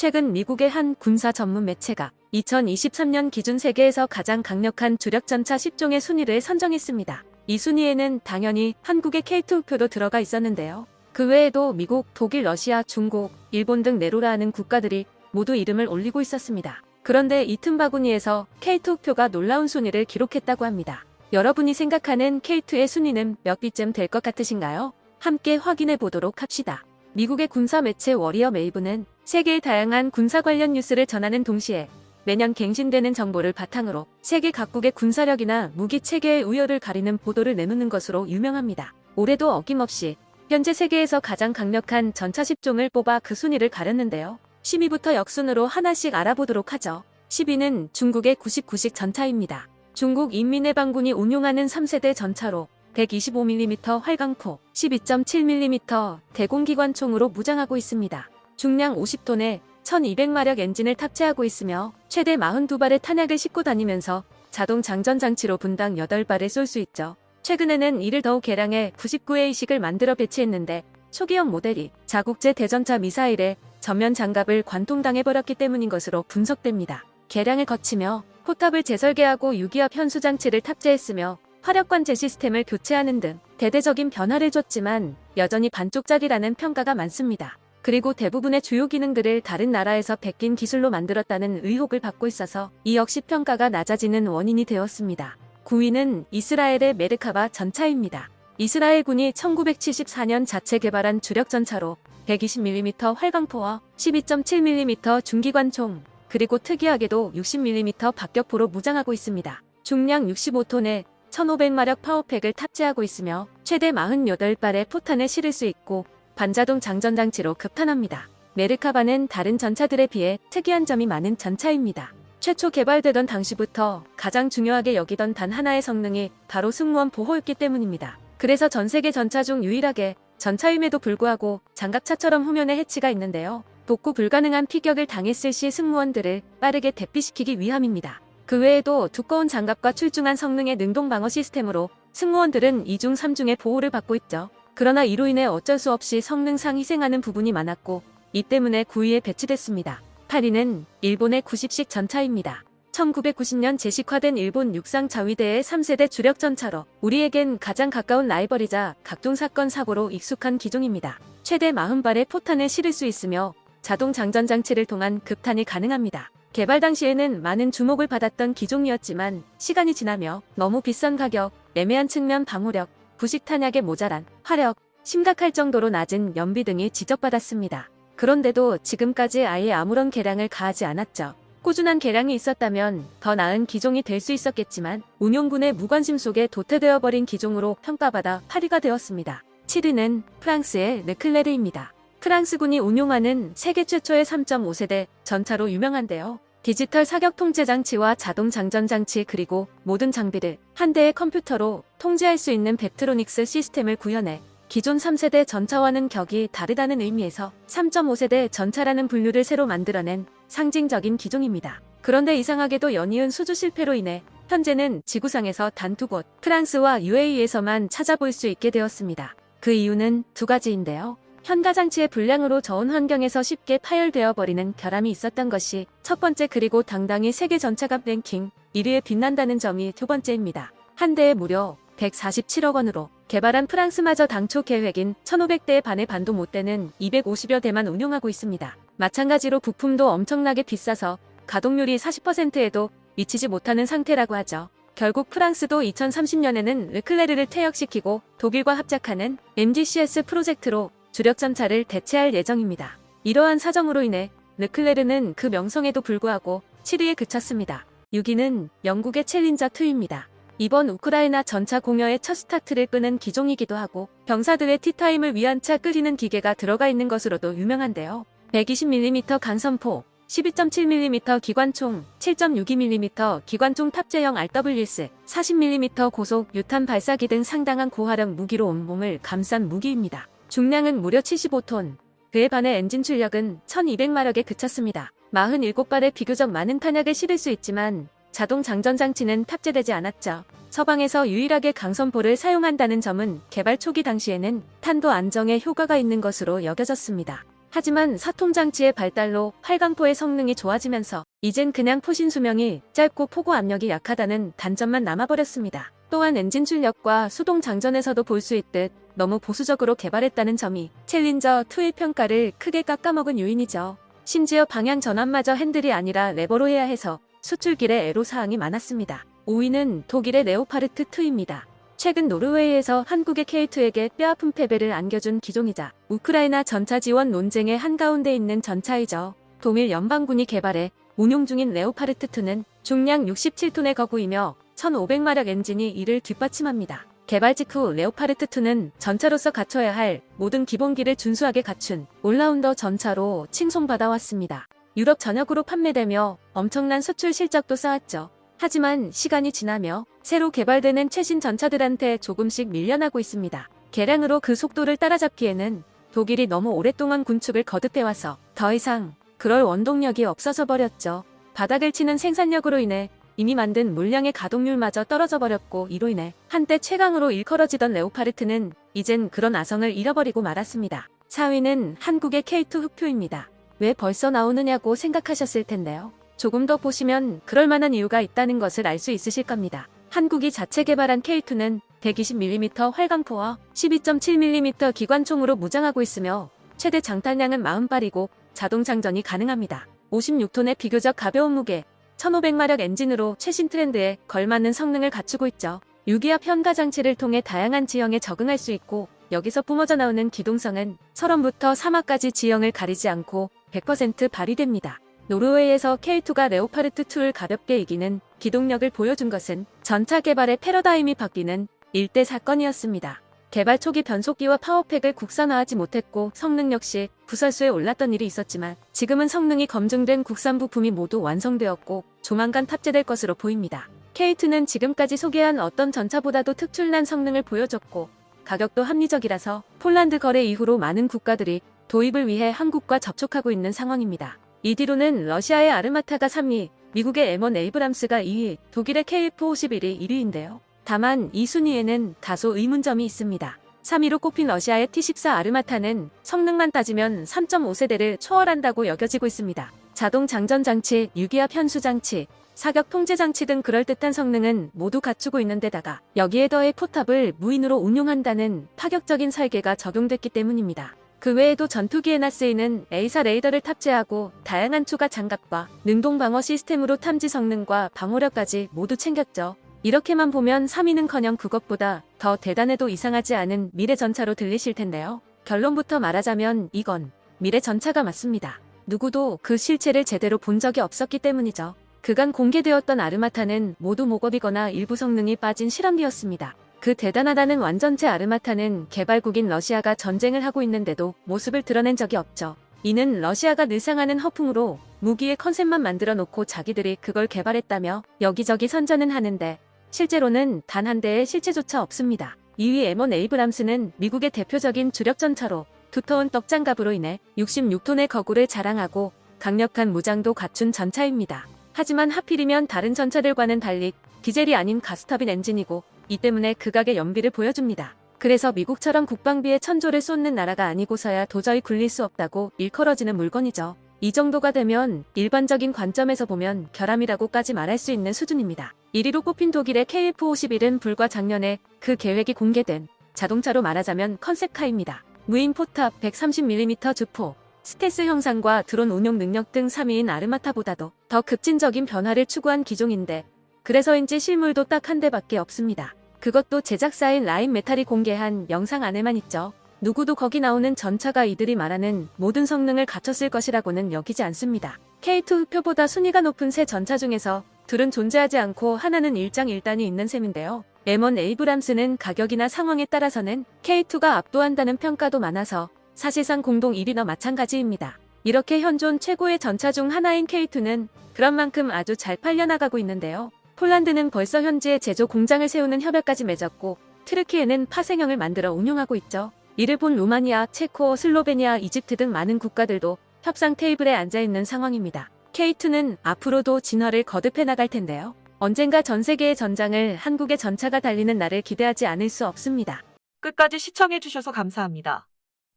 최근 미국의 한 군사 전문 매체가 2023년 기준 세계에서 가장 강력한 주력 전차 10종의 순위를 선정했습니다. 이 순위에는 당연히 한국의 K2표도 들어가 있었는데요. 그 외에도 미국, 독일, 러시아, 중국, 일본 등 네로라 하는 국가들이 모두 이름을 올리고 있었습니다. 그런데 이 틈바구니에서 K2표가 놀라운 순위를 기록했다고 합니다. 여러분이 생각하는 K2의 순위는 몇 위쯤 될 것 같으신가요? 함께 확인해 보도록 합시다. 미국의 군사 매체 워리어 메이브는 세계의 다양한 군사 관련 뉴스를 전하는 동시에 매년 갱신되는 정보를 바탕으로 세계 각국의 군사력이나 무기 체계의 우열을 가리는 보도를 내놓는 것으로 유명합니다. 올해도 어김없이 현재 세계에서 가장 강력한 전차 10종을 뽑아 그 순위를 가렸는데요. 10위부터 역순으로 하나씩 알아보도록 하죠. 10위는 중국의 99식 전차입니다. 중국 인민해방군이 운용하는 3세대 전차로 125mm 활강포, 12.7mm 대공기관총으로 무장하고 있습니다. 중량 50톤에 1200마력 엔진을 탑재하고 있으며 최대 42발의 탄약을 싣고 다니면서 자동 장전장치로 분당 8발을 쏠 수 있죠. 최근에는 이를 더욱 개량해 99A식을 만들어 배치했는데 초기형 모델이 자국제 대전차 미사일에 전면 장갑을 관통당해버렸기 때문인 것으로 분석됩니다. 개량을 거치며 포탑을 재설계하고 유기압 현수장치를 탑재했으며 화력관제 시스템을 교체하는 등 대대적인 변화를 줬지만 여전히 반쪽짜리라는 평가가 많습니다. 그리고 대부분의 주요 기능들을 다른 나라에서 베낀 기술로 만들었다는 의혹을 받고 있어서 이 역시 평가가 낮아지는 원인이 되었습니다. 9위는 이스라엘의 메르카바 전차입니다. 이스라엘군이 1974년 자체 개발한 주력 전차로 120mm 활강포와 12.7mm 중기관총, 그리고 특이하게도 60mm 박격포로 무장하고 있습니다. 중량 65톤에 1500마력 파워팩을 탑재하고 있으며 최대 48발의 포탄을 실을 수 있고 반자동 장전장치로 급탄합니다. 메르카바는 다른 전차들에 비해 특이한 점이 많은 전차입니다. 최초 개발되던 당시부터 가장 중요하게 여기던 단 하나의 성능이 바로 승무원 보호였기 때문입니다. 그래서 전 세계 전차 중 유일하게 전차임에도 불구하고 장갑차처럼 후면에 해치가 있는데요. 복구 불가능한 피격을 당했을 시 승무원들을 빠르게 대피시키기 위함입니다. 그 외에도 두꺼운 장갑과 출중한 성능의 능동방어 시스템으로 승무원들은 2중 3중의 보호를 받고 있죠. 그러나 이로 인해 어쩔 수 없이 성능상 희생하는 부분이 많았고 이 때문에 9위에 배치됐습니다. 8위는 일본의 90식 전차입니다. 1990년 제식화된 일본 육상 자위대의 3세대 주력 전차로 우리에겐 가장 가까운 라이벌이자 각종 사건 사고로 익숙한 기종입니다. 최대 40발의 포탄을 실을 수 있으며 자동 장전 장치를 통한 급탄이 가능합니다. 개발 당시에는 많은 주목을 받았던 기종이었지만 시간이 지나며 너무 비싼 가격, 애매한 측면 방호력, 부식 탄약의 모자란 화력, 심각할 정도로 낮은 연비 등이 지적받았습니다. 그런데도 지금까지 아예 아무런 개량을 가하지 않았죠. 꾸준한 개량이 있었다면 더 나은 기종이 될 수 있었겠지만 운용군의 무관심 속에 도태되어 버린 기종으로 평가받아 8위가 되었습니다. 7위는 프랑스의 르클레르입니다. 프랑스군이 운용하는 세계 최초의 3.5세대 전차로 유명한데요. 디지털 사격 통제 장치와 자동 장전 장치 그리고 모든 장비를 한 대의 컴퓨터로 통제할 수 있는 벡트로닉스 시스템을 구현해 기존 3세대 전차와는 격이 다르다는 의미에서 3.5세대 전차라는 분류를 새로 만들어낸 상징적인 기종입니다. 그런데 이상하게도 연이은 수주 실패로 인해 현재는 지구상에서 단 2곳 프랑스와 UAE에서만 찾아볼 수 있게 되었습니다. 그 이유는 두 가지인데요. 현가장치의 불량으로 저온 환경에서 쉽게 파열되어 버리는 결함이 있었던 것이 첫 번째, 그리고 당당히 세계 전차갑 랭킹 1위에 빛난다는 점이 두 번째입니다. 한 대에 무려 147억 원으로 개발한 프랑스마저 당초 계획인 1500대에 반의 반도 못 되는 250여 대만 운용하고 있습니다. 마찬가지로 부품도 엄청나게 비싸서 가동률이 40%에도 미치지 못하는 상태라고 하죠. 결국 프랑스도 2030년에는 르클레르를 퇴역시키고 독일과 합작하는 MGCS 프로젝트로 주력 전차를 대체할 예정입니다. 이러한 사정으로 인해 르클레르는 그 명성에도 불구하고 7위에 그쳤습니다. 6위는 영국의 챌린저2입니다. 이번 우크라이나 전차 공여의 첫 스타트를 끄는 기종이기도 하고 병사들의 티타임을 위한 차 끓이는 기계가 들어가 있는 것으로도 유명한데요. 120mm 강선포, 12.7mm 기관총, 7.62mm 기관총 탑재형 RWS, 40mm 고속 유탄 발사기 등 상당한 고화력 무기로 온몸을 감싼 무기입니다. 중량은 무려 75톤, 그에 반해 엔진 출력은 1200마력에 그쳤습니다. 47발의 비교적 많은 탄약을 실을 수 있지만 자동 장전 장치는 탑재되지 않았죠. 서방에서 유일하게 강선포를 사용한다는 점은 개발 초기 당시에는 탄도 안정에 효과가 있는 것으로 여겨졌습니다. 하지만 사통장치의 발달로 활강포의 성능이 좋아지면서 이젠 그냥 포신 수명이 짧고 포고 압력이 약하다는 단점만 남아버렸습니다. 또한 엔진 출력과 수동 장전에서도 볼 수 있듯 너무 보수적으로 개발했다는 점이 챌린저2의 평가를 크게 깎아먹은 요인이죠. 심지어 방향 전환마저 핸들이 아니라 레버로 해야 해서 수출길에 애로사항이 많았습니다. 5위는 독일의 레오파르트 2입니다. 최근 노르웨이에서 한국의 K2에게 뼈아픈 패배를 안겨준 기종이자 우크라이나 전차 지원 논쟁의 한가운데 있는 전차이죠. 동일 연방군이 개발해 운용 중인 레오파르트 2는 중량 67톤의 거구이며 1500마력 엔진이 이를 뒷받침합니다. 개발 직후 레오파르트 2는 전차로서 갖춰야 할 모든 기본기를 준수하게 갖춘 올라운더 전차로 칭송받아왔습니다. 유럽 전역으로 판매되며 엄청난 수출 실적도 쌓았죠. 하지만 시간이 지나며 새로 개발되는 최신 전차들한테 조금씩 밀려나고 있습니다. 개량으로 그 속도를 따라잡기에는 독일이 너무 오랫동안 군축을 거듭해와서 더 이상 그럴 원동력이 없어져 버렸죠. 바닥을 치는 생산력으로 인해 이미 만든 물량의 가동률마저 떨어져 버렸고, 이로 인해 한때 최강으로 일컬어지던 레오파르트는 이젠 그런 아성을 잃어버리고 말았습니다. 4위는 한국의 K2 흑표입니다. 왜 벌써 나오느냐고 생각하셨을 텐데요. 조금 더 보시면 그럴 만한 이유가 있다는 것을 알 수 있으실 겁니다. 한국이 자체 개발한 K2는 120mm 활강포와 12.7mm 기관총으로 무장하고 있으며 최대 장탄량은 40발이고 자동 장전이 가능합니다. 56톤의 비교적 가벼운 무게, 1500마력 엔진으로 최신 트렌드에 걸맞는 성능을 갖추고 있죠. 유기압 현가 장치를 통해 다양한 지형에 적응할 수 있고, 여기서 뿜어져 나오는 기동성은 서럼부터 사막까지 지형을 가리지 않고 100% 발휘됩니다. 노르웨이에서 K2가 레오파르트2를 가볍게 이기는 기동력을 보여준 것은 전차 개발의 패러다임이 바뀌는 일대 사건이었습니다. 개발 초기 변속기와 파워팩을 국산화하지 못했고 성능 역시 부설수에 올랐던 일이 있었지만, 지금은 성능이 검증된 국산 부품이 모두 완성되었고 조만간 탑재될 것으로 보입니다. K2는 지금까지 소개한 어떤 전차보다도 특출난 성능을 보여줬고 가격도 합리적이라서 폴란드 거래 이후로 많은 국가들이 도입을 위해 한국과 접촉하고 있는 상황입니다. 이 뒤로는 러시아의 아르마타가 3위, 미국의 M1 에이브람스가 2위, 독일의 KF-51이 1위인데요. 다만 이 순위에는 다소 의문점이 있습니다. 3위로 꼽힌 러시아의 T-14 아르마타는 성능만 따지면 3.5세대를 초월한다고 여겨지고 있습니다. 자동 장전 장치, 유기압 현수 장치, 사격 통제 장치 등 그럴듯한 성능은 모두 갖추고 있는 데다가 여기에 더해 포탑을 무인으로 운용한다는 파격적인 설계가 적용됐기 때문입니다. 그 외에도 전투기에나 쓰이는 A사 레이더를 탑재하고 다양한 추가 장갑과 능동 방어 시스템으로 탐지 성능과 방어력까지 모두 챙겼죠. 이렇게만 보면 3위는커녕 그것보다 더 대단해도 이상하지 않은 미래 전차로 들리실 텐데요. 결론부터 말하자면 이건 미래 전차가 맞습니다. 누구도 그 실체를 제대로 본 적이 없었기 때문이죠. 그간 공개되었던 아르마타는 모두 목업이거나 일부 성능이 빠진 실험기였습니다. 그 대단하다는 완전체 아르마타는 개발국인 러시아가 전쟁을 하고 있는데도 모습을 드러낸 적이 없죠. 이는 러시아가 늘상 하는 허풍으로 무기의 컨셉만 만들어 놓고 자기들이 그걸 개발했다며 여기저기 선전은 하는데 실제로는 단 한 대의 실체조차 없습니다. 2위 M1 에이브람스는 미국의 대표적인 주력 전차로 두터운 떡장갑으로 인해 66톤의 거구를 자랑하고 강력한 무장도 갖춘 전차입니다. 하지만 하필이면 다른 전차들과는 달리 디젤이 아닌 가스터빈 엔진이고, 이 때문에 극악의 연비를 보여줍니다. 그래서 미국처럼 국방비에 천조를 쏟는 나라가 아니고서야 도저히 굴릴 수 없다고 일컬어지는 물건이죠. 이 정도가 되면 일반적인 관점에서 보면 결함이라고까지 말할 수 있는 수준입니다. 1위로 꼽힌 독일의 KF-51은 불과 작년에 그 계획이 공개된 자동차로 말하자면 컨셉카입니다. 무인 포탑, 130mm 주포, 스텔스 형상과 드론 운용 능력 등 3위인 아르마타보다도 더 급진적인 변화를 추구한 기종인데, 그래서인지 실물도 딱 한 대밖에 없습니다. 그것도 제작사인 라인 메탈이 공개한 영상 안에만 있죠. 누구도 거기 나오는 전차가 이들이 말하는 모든 성능을 갖췄을 것이라고는 여기지 않습니다. K2 표보다 순위가 높은 세 전차 중에서 둘은 존재하지 않고 하나는 일장일단이 있는 셈인데요. M1 에이브람스는 가격이나 상황에 따라서는 K2가 압도한다는 평가도 많아서 사실상 공동 1위나 마찬가지입니다. 이렇게 현존 최고의 전차 중 하나인 K2는 그런 만큼 아주 잘 팔려나가고 있는데요. 폴란드는 벌써 현지에 제조 공장을 세우는 협약까지 맺었고, 트르키에는 파생형을 만들어 운용하고 있죠. 이를 본 루마니아, 체코, 슬로베니아, 이집트 등 많은 국가들도 협상 테이블에 앉아있는 상황입니다. K2는 앞으로도 진화를 거듭해 나갈 텐데요. 언젠가 전 세계의 전장을 한국의 전차가 달리는 날을 기대하지 않을 수 없습니다. 끝까지 시청해주셔서 감사합니다.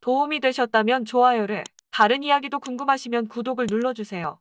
도움이 되셨다면 좋아요를, 다른 이야기도 궁금하시면 구독을 눌러주세요.